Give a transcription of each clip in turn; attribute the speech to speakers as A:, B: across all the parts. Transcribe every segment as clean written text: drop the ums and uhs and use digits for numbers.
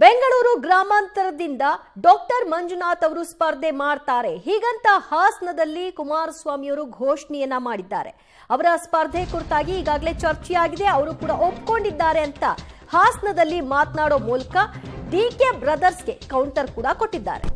A: Bengaluru ಗ್ರಾಮಾಂತರದಿಂದ doctor Manjunath ಅವರು ಸ್ಪರ್ಧೆ ಮಾಡ್ತಾರೆ ಹೀಗಂತ ಹಾಸನದಲ್ಲಿ ಕುಮಾರಸ್ವಾಮಿ ಅವರು ಘೋಷಣೆಯನ್ನ ಮಾಡಿದ್ದಾರೆ. ಅವರ ಸ್ಪರ್ಧೆ ಕುರಿತಾಗಿ ಈಗಾಗಲೇ ಚರ್ಚೆಯಾಗಿದೆ, ಅವರು ಕೂಡ ಒಪ್ಪಿಕೊಂಡಿದ್ದಾರೆ ಅಂತ ಹಾಸನದಲ್ಲಿ ಮಾತನಾಡೋ ಮೂಲಕ ಡಿಕೆ ಬ್ರದರ್ಸ್ಗೆ ಕೌಂಟರ್ ಕೂಡ ಕೊಟ್ಟಿದ್ದಾರೆ.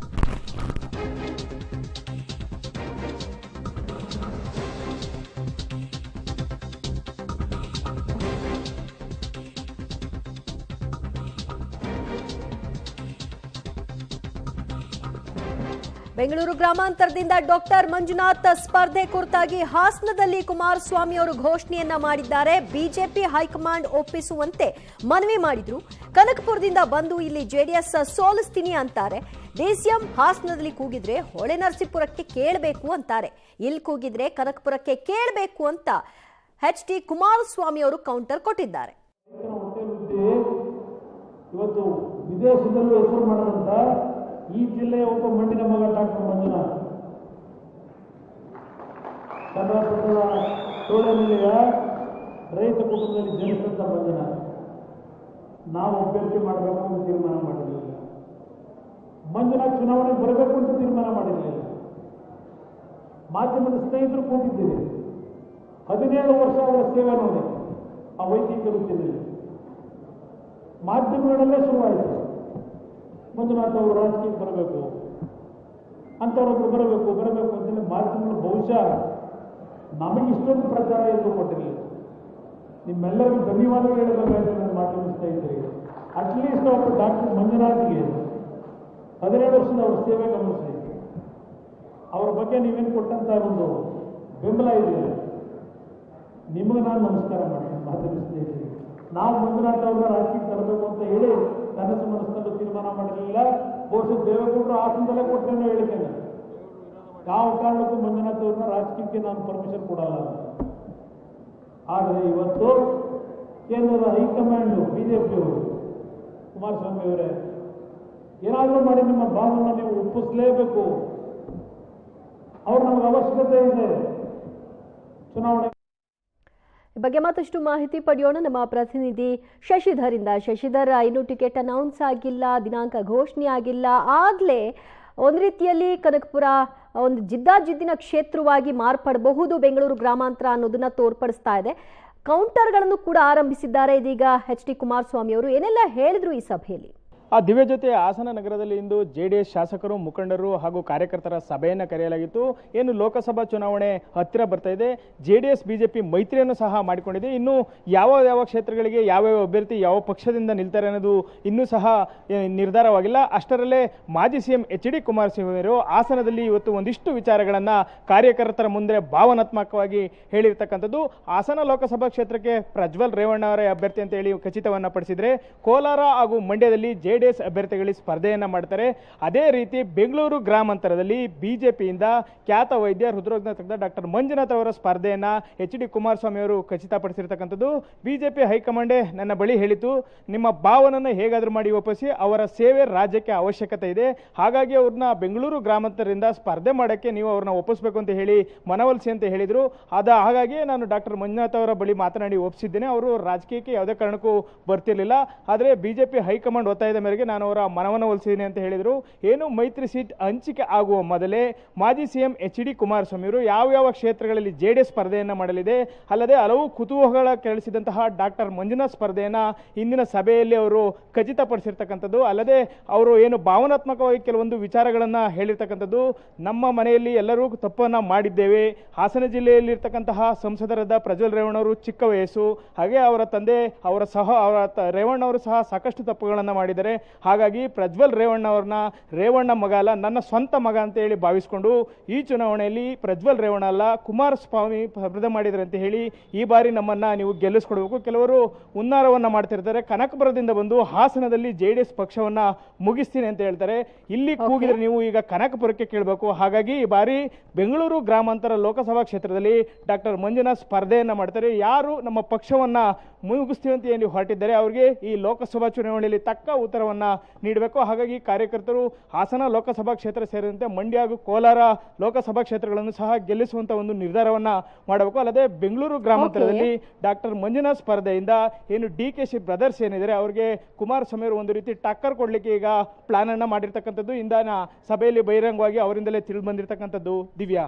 A: ಬೆಂಗಳೂರು ಗ್ರಾಮಾಂತರದಿಂದ ಡಾಕ್ಟರ್ ಮಂಜುನಾಥ್ ಸ್ಪರ್ಧೆ ಕುರಿತಾಗಿ ಹಾಸನದಲ್ಲಿ ಕುಮಾರಸ್ವಾಮಿ ಅವರು ಘೋಷಣೆಯನ್ನ ಮಾಡಿದ್ದಾರೆ. ಬಿಜೆಪಿ ಹೈಕಮಾಂಡ್ ಒಪ್ಪಿಸುವಂತೆ ಮನವಿ ಮಾಡಿದ್ರು. ಕನಕಪುರದಿಂದ ಬಂದು ಇಲ್ಲಿ ಜೆಡಿಎಸ್ ಸೋಲಿಸ್ತೀನಿ ಅಂತಾರೆ. ಡಿಸಿಎಂ ಹಾಸನದಲ್ಲಿ ಕೂಗಿದ್ರೆ ಹೊಳೆ ನರಸೀಪುರಕ್ಕೆ ಕೇಳಬೇಕು ಅಂತಾರೆ, ಇಲ್ಲಿ ಕೂಗಿದ್ರೆ ಕನಕಪುರಕ್ಕೆ ಕೇಳಬೇಕು ಅಂತ ಎಚ್.ಡಿ. ಕುಮಾರಸ್ವಾಮಿ ಅವರು ಕೌಂಟರ್ ಕೊಟ್ಟಿದ್ದಾರೆ.
B: ಇವತ್ತು ವಿದೇಶದಲ್ಲೂ ಹೆಸರು ಮಾಡಿದಂತ ಈ ಜಿಲ್ಲೆಯ ಒಬ್ಬ ಮಣ್ಣಿನ ಮಗ ಡಾಕ್ಟರ್ ಮಂಜುನಾಥ್, ಕರ್ನಾಟಕದ ತೋಳನೆಲೆಯ ರೈತ ಕುಟುಂಬದಲ್ಲಿ ಜನಿಸಿದಂಥ ಮಂಜುನಾಥ್ ನಾವು ಅಭ್ಯರ್ಥಿ ಮಾಡಬೇಕು ಅಂತ ತೀರ್ಮಾನ ಮಾಡಿರಲಿಲ್ಲ. ಮಂಜುನಾಥ್ ಚುನಾವಣೆ ಬರಬೇಕು ಅಂತ ತೀರ್ಮಾನ ಮಾಡಿರಲಿಲ್ಲ. ಮಾಧ್ಯಮದ ಸ್ನೇಹಿತರು ಕೂತಿದ್ದೀರಿ, 17 ವರ್ಷ ಅವರ ಸೇವೆ ನೋಡಿ ಆ ವೈದ್ಯಕೀಯ ವೃತ್ತಿಯಲ್ಲಿ ಮಾಧ್ಯಮಗಳಲ್ಲೇ ಶುರುವಾಯಿತು. ಮಂಜುನಾಥ್ ಅವರು ರಾಜಕೀಯಕ್ಕೆ ಬರಬೇಕು, ಅಂಥವ್ರೊಬ್ಬರು ಬರಬೇಕು ಅಂತೇಳಿ ಮಾಧ್ಯಮಗಳು ಬಹುಶಃ ನಮಗೆ ಇಷ್ಟೊಂದು ಪ್ರಚಾರ ಎಂದು ಕೊಟ್ಟಿರಲಿಲ್ಲ. ನಿಮ್ಮೆಲ್ಲರಿಗೂ ಧನ್ಯವಾದಗಳು ಹೇಳಬೇಕಾದ್ರೆ ನಾನು ಮಾಧ್ಯಮಿಸ್ತಾ ಇದ್ದೀರಿ. ಅಟ್ಲೀಸ್ಟ್ ಅವರು ಡಾಕ್ಟರ್ ಮಂಜುನಾಥ್ಗೆ 17 ವರ್ಷದ ಅವ್ರ ಸೇವೆ ಗಮನಿಸಿ, ಅವರ ಬಗ್ಗೆ ನೀವೇನು ಕೊಟ್ಟಂತ ಒಂದು ಬೆಂಬಲ ಇದೆಯಲ್ಲ, ನಿಮಗೆ ನಾನು ನಮಸ್ಕಾರ ಮಾಡ್ತೀನಿ. ಮಾಧ್ಯಮಿಸ್ತಾ ಇದ್ದೀರಿ, ನಾವು ಮಂಜುನಾಥ್ ಅವ್ರನ್ನ ರಾಜಕೀಯಕ್ಕೆ ತರಬೇಕು ಅಂತ ಹೇಳಿ ಕನಸು ಮನಸ್ಸಲ್ಲೂ ತೀರ್ಮಾನ ಮಾಡಿರಲಿಲ್ಲ. ಬಹುಶಃ ದೇವೇಗೌಡರು ಹಾಸನದಲ್ಲೇ ಕೊಟ್ಟೇನೋ ಹೇಳಿದ್ದೇನೆ, ಯಾವ ಕಾರಣಕ್ಕೂ ಮಂಜುನಾಥ್ ಅವ್ರನ್ನ ರಾಜಕೀಯಕ್ಕೆ ನಾನು ಪರ್ಮಿಷನ್ ಕೊಡಲ್ಲ. ಆದರೆ ಇವತ್ತು ಕೇಂದ್ರದ ಹೈಕಮಾಂಡು ಬಿಜೆಪಿಯವರು, ಕುಮಾರಸ್ವಾಮಿ ಅವರೇ, ಏನಾದರೂ ಮಾಡಿ ನಿಮ್ಮ ಭಾವನ ನೀವು ಒಪ್ಪಿಸಲೇಬೇಕು. ಅವ್ರು ನಮಗೆ ಅವಶ್ಯಕತೆ ಇದೆ ಚುನಾವಣೆ.
A: ಈ ಬಗ್ಗೆ ಮತ್ತಷ್ಟು ಮಾಹಿತಿ ಪಡೆಯೋಣ ನಮ್ಮ ಪ್ರತಿನಿಧಿ ಶಶಿಧರ್ ಇಂದ. ಶಶಿಧರ್, ಇನ್ನೂ ಟಿಕೆಟ್ ಅನೌನ್ಸ್ ಆಗಿಲ್ಲ, ದಿನಾಂಕ ಘೋಷಣೆ ಆಗಿಲ್ಲ, ಆಗಲೇ ಒಂದು ರೀತಿಯಲ್ಲಿ ಕನಕಪುರ ಒಂದು ಜಿದ್ದಾಜಿದ್ದಿನ ಕ್ಷೇತ್ರವಾಗಿ ಮಾರ್ಪಡಬಹುದು ಬೆಂಗಳೂರು ಗ್ರಾಮಾಂತರ ಅನ್ನೋದನ್ನ ತೋರ್ಪಡಿಸ್ತಾ ಇದೆ. ಕೌಂಟರ್ಗಳನ್ನು ಕೂಡ ಆರಂಭಿಸಿದ್ದಾರೆ ಇದೀಗ ಎಚ್.ಡಿ. ಕುಮಾರಸ್ವಾಮಿ ಅವರು. ಏನೆಲ್ಲ ಹೇಳಿದ್ರು ಈ ಸಭೆಯಲ್ಲಿ?
C: ಆ ದಿವ್ಯ ಜೊತೆ ಹಾಸನ ನಗರದಲ್ಲಿ ಇಂದು ಜೆಡಿಎಸ್ ಶಾಸಕರು, ಮುಖಂಡರು ಹಾಗೂ ಕಾರ್ಯಕರ್ತರ ಸಭೆಯನ್ನು ಕರೆಯಲಾಗಿತ್ತು. ಏನು ಲೋಕಸಭಾ ಚುನಾವಣೆ ಹತ್ತಿರ ಬರ್ತಾ ಇದೆ, ಜೆಡಿಎಸ್ ಬಿಜೆಪಿ ಮೈತ್ರಿಯನ್ನು ಸಹ ಮಾಡಿಕೊಂಡಿದೆ. ಇನ್ನು ಯಾವ ಕ್ಷೇತ್ರಗಳಿಗೆ ಯಾವ್ಯಾವ ಅಭ್ಯರ್ಥಿ ಯಾವ ಪಕ್ಷದಿಂದ ನಿಲ್ತಾರೆ ಅನ್ನೋದು ಇನ್ನೂ ಸಹ ನಿರ್ಧಾರವಾಗಿಲ್ಲ. ಅಷ್ಟರಲ್ಲೇ ಮಾಜಿ ಸಿಎಂ ಎಚ್.ಡಿ. ಕುಮಾರಸ್ವಾಮಿ ಅವರು ಹಾಸನದಲ್ಲಿ ಇವತ್ತು ಒಂದಿಷ್ಟು ವಿಚಾರಗಳನ್ನು ಕಾರ್ಯಕರ್ತರ ಮುಂದೆ ಭಾವನಾತ್ಮಕವಾಗಿ ಹೇಳಿರ್ತಕ್ಕಂಥದ್ದು. ಹಾಸನ ಲೋಕಸಭಾ ಕ್ಷೇತ್ರಕ್ಕೆ ಪ್ರಜ್ವಲ್ ರೇವಣ್ಣ ಅವರೇ ಅಭ್ಯರ್ಥಿ ಅಂತ ಹೇಳಿ ಖಚಿತವನ್ನ ಪಡಿಸಿದ್ರೆ, ಕೋಲಾರ ಹಾಗೂ ಮಂಡ್ಯದಲ್ಲಿ ಜೆಡಿಎಸ್ ಅಭ್ಯರ್ಥಿಗಳಿಗೆ ಸ್ಪರ್ಧೆಯನ್ನ ಮಾಡ್ತಾರೆ. ಅದೇ ರೀತಿ ಬೆಂಗಳೂರು ಗ್ರಾಮಾಂತರದಲ್ಲಿ ಬಿಜೆಪಿಯಿಂದ ಖ್ಯಾತ ವೈದ್ಯ ಹೃದ್ರೋಗ ತಜ್ಞ ಡಾಕ್ಟರ್ ಮಂಜುನಾಥ್ ಅವರ ಸ್ಪರ್ಧೆಯನ್ನ ಎಚ್.ಡಿ. ಕುಮಾರಸ್ವಾಮಿ ಅವರು ಖಚಿತಪಡಿಸಿರ್ತಕ್ಕಂಥದ್ದು. ಬಿಜೆಪಿ ಹೈಕಮಾಂಡ್ ನನ್ನ ಬಳಿ ಹೇಳಿತು, ನಿಮ್ಮ ಭಾವನನ್ನ ಹೇಗಾದ್ರೂ ಮಾಡಿ ಒಪ್ಪಿಸಿ, ಅವರ ಸೇವೆ ರಾಜ್ಯಕ್ಕೆ ಅವಶ್ಯಕತೆ ಇದೆ, ಹಾಗಾಗಿ ಅವ್ರನ್ನ ಬೆಂಗಳೂರು ಗ್ರಾಮಾಂತರದಿಂದ ಸ್ಪರ್ಧೆ ಮಾಡೋಕ್ಕೆ ನೀವು ಅವ್ರನ್ನ ಒಪ್ಪಿಸಬೇಕು ಅಂತ ಹೇಳಿ ಮನವೊಲಿಸಿ ಅಂತ ಹೇಳಿದ್ರು. ಹಾಗಾಗಿ ನಾನು ಡಾಕ್ಟರ್ ಮಂಜುನಾಥ್ ಅವರ ಬಳಿ ಮಾತನಾಡಿ ಒಪ್ಪಿಸಿದ್ದೇನೆ. ಅವರು ರಾಜಕೀಯಕ್ಕೆ ಯಾವುದೇ ಕಾರಣಕ್ಕೂ ಬರ್ತಿರ್ಲಿಲ್ಲ, ಆದರೆ ಬಿಜೆಪಿ ಹೈಕಮಾಂಡ್ ಒತ್ತಾಯದ ಮೇರೆಗೆ ನಾನು ಅವರ ಮನವನ್ನು ಒಲಿಸಿದ್ದೀನಿ ಅಂತ ಹೇಳಿದರು. ಏನು ಮೈತ್ರಿ ಸೀಟ್ ಹಂಚಿಕೆ ಆಗುವ ಮೊದಲೇ ಮಾಜಿ ಸಿಎಂ ಎಚ್.ಡಿ. ಕುಮಾರಸ್ವಾಮಿ ಅವರು ಯಾವ ಕ್ಷೇತ್ರಗಳಲ್ಲಿ ಜೆಡಿಎಸ್ ಸ್ಪರ್ಧೆಯನ್ನ ಮಾಡಲಿದೆ, ಅಲ್ಲದೆ ಹಲವು ಕುತೂಹಲ ಕೆಳಿಸಿದಂತಹ ಡಾಕ್ಟರ್ ಮಂಜುನಾಥ್ ಸ್ಪರ್ಧೆಯನ್ನ ಇಂದಿನ ಸಭೆಯಲ್ಲಿ ಅವರು ಖಚಿತಪಡಿಸಿರ್ತಕ್ಕಂಥದ್ದು. ಅಲ್ಲದೆ ಅವರು ಏನು ಭಾವನಾತ್ಮಕವಾಗಿ ಕೆಲವೊಂದು ವಿಚಾರಗಳನ್ನ ಹೇಳಿರ್ತಕ್ಕಂಥದ್ದು. ನಮ್ಮ ಮನೆಯಲ್ಲಿ ಎಲ್ಲರೂ ತಪ್ಪನ್ನ ಮಾಡಿದ್ದೇವೆ, ಹಾಸನ ಜಿಲ್ಲೆಯಲ್ಲಿರ್ತಕ್ಕಂತಹ ಸಂಸದರಾದ ಪ್ರಜ್ವಲ್ ರೇವಣ್ಣ ಅವರು ಚಿಕ್ಕ ವಯಸ್ಸು, ಹಾಗೆ ಅವರ ತಂದೆ ರೇವಣ್ಣ ಅವರು ಸಹ ಸಾಕಷ್ಟು ತಪ್ಪುಗಳನ್ನ ಮಾಡಿದ್ದಾರೆ. ಹಾಗಾಗಿ ಪ್ರಜ್ವಲ್ ರೇವಣ್ಣ ಅವ್ರನ್ನ ರೇವಣ್ಣ ಮಗ ಅಲ್ಲ, ನನ್ನ ಸ್ವಂತ ಮಗ ಅಂತ ಹೇಳಿ ಭಾವಿಸಿಕೊಂಡು ಈ ಚುನಾವಣೆಯಲ್ಲಿ ಪ್ರಜ್ವಲ್ ರೇವಣ್ಣ ಅಲ್ಲ ಕುಮಾರಸ್ವಾಮಿ ಸ್ಪರ್ಧೆ ಮಾಡಿದರೆ ಅಂತ ಹೇಳಿ ಈ ಬಾರಿ ನಮ್ಮನ್ನ ನೀವು ಗೆಲ್ಲಿಸ್ಕೊಡ್ಬೇಕು. ಕೆಲವರು ಹುನ್ನಾರವನ್ನ ಮಾಡ್ತಿರ್ತಾರೆ, ಕನಕಪುರದಿಂದ ಬಂದು ಹಾಸನದಲ್ಲಿ ಜೆಡಿಎಸ್ ಪಕ್ಷವನ್ನ ಮುಗಿಸ್ತೀನಿ ಅಂತ ಹೇಳ್ತಾರೆ. ಇಲ್ಲಿ ಕೂಗಿದ್ರೆ ನೀವು ಈಗ ಕನಕಪುರಕ್ಕೆ ಕೇಳಬೇಕು. ಹಾಗಾಗಿ ಈ ಬಾರಿ ಬೆಂಗಳೂರು ಗ್ರಾಮಾಂತರ ಲೋಕಸಭಾ ಕ್ಷೇತ್ರದಲ್ಲಿ ಡಾಕ್ಟರ್ ಮಂಜುನಾಥ್ ಸ್ಪರ್ಧೆಯನ್ನ ಮಾಡ್ತಾರೆ. ಯಾರು ನಮ್ಮ ಪಕ್ಷವನ್ನ ಮುಗಿಸ್ತೀವಿ ಅಂತ ಏನು ಹೊರಟಿದ್ದಾರೆ ಅವರಿಗೆ ಈ ಲೋಕಸಭಾ ಚುನಾವಣೆಯಲ್ಲಿ ತಕ್ಕ ಉತ್ತರ ಉತ್ತರವನ್ನ ನೀಡಬೇಕು. ಹಾಗಾಗಿ ಕಾರ್ಯಕರ್ತರು ಹಾಸನ ಲೋಕಸಭಾ ಕ್ಷೇತ್ರ ಸೇರಿದಂತೆ ಮಂಡ್ಯ ಹಾಗೂ ಕೋಲಾರ ಲೋಕಸಭಾ ಕ್ಷೇತ್ರಗಳನ್ನು ಸಹ ಗೆಲ್ಲಿಸುವಂತ ಒಂದು ನಿರ್ಧಾರವನ್ನ ಮಾಡಬೇಕು. ಅಲ್ಲದೆ ಬೆಂಗಳೂರು ಗ್ರಾಮಾಂತರದಲ್ಲಿ ಡಾಕ್ಟರ್ ಮಂಜುನಾಥ್ ಸ್ಪರ್ಧೆಯಿಂದ ಏನು DKC ಬ್ರದರ್ಸ್ ಏನಿದ್ದಾರೆ ಅವರಿಗೆ ಕುಮಾರಸ್ವಾಮಿ ಅವರು ಒಂದು ರೀತಿ ಟಕ್ಕರ್ ಕೊಡ್ಲಿಕ್ಕೆ ಈಗ ಪ್ಲಾನ್ ಅನ್ನ ಮಾಡಿರ್ತಕ್ಕಂಥದ್ದು ಇಂದಿನ ಸಭೆಯಲ್ಲಿ ಬಹಿರಂಗವಾಗಿ ಅವರಿಂದಲೇ ತಿಳಿದು ಬಂದಿರತಕ್ಕಂಥದ್ದು. ದಿವ್ಯಾ.